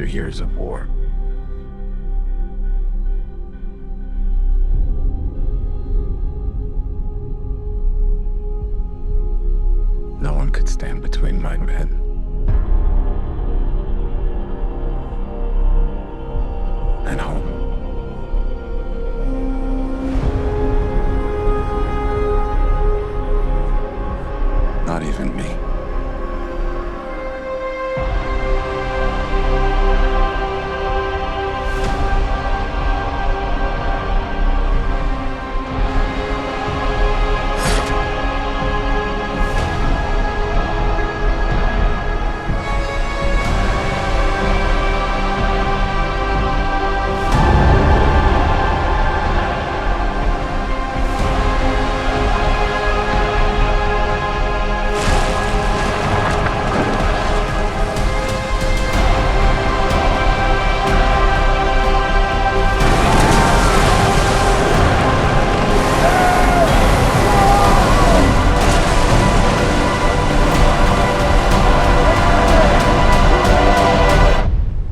after years of war. No one could stand between my men and home. Not even me.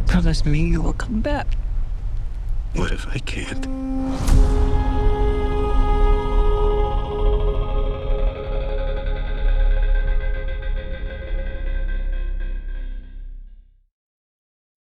Promise me you will come back. What if I can't?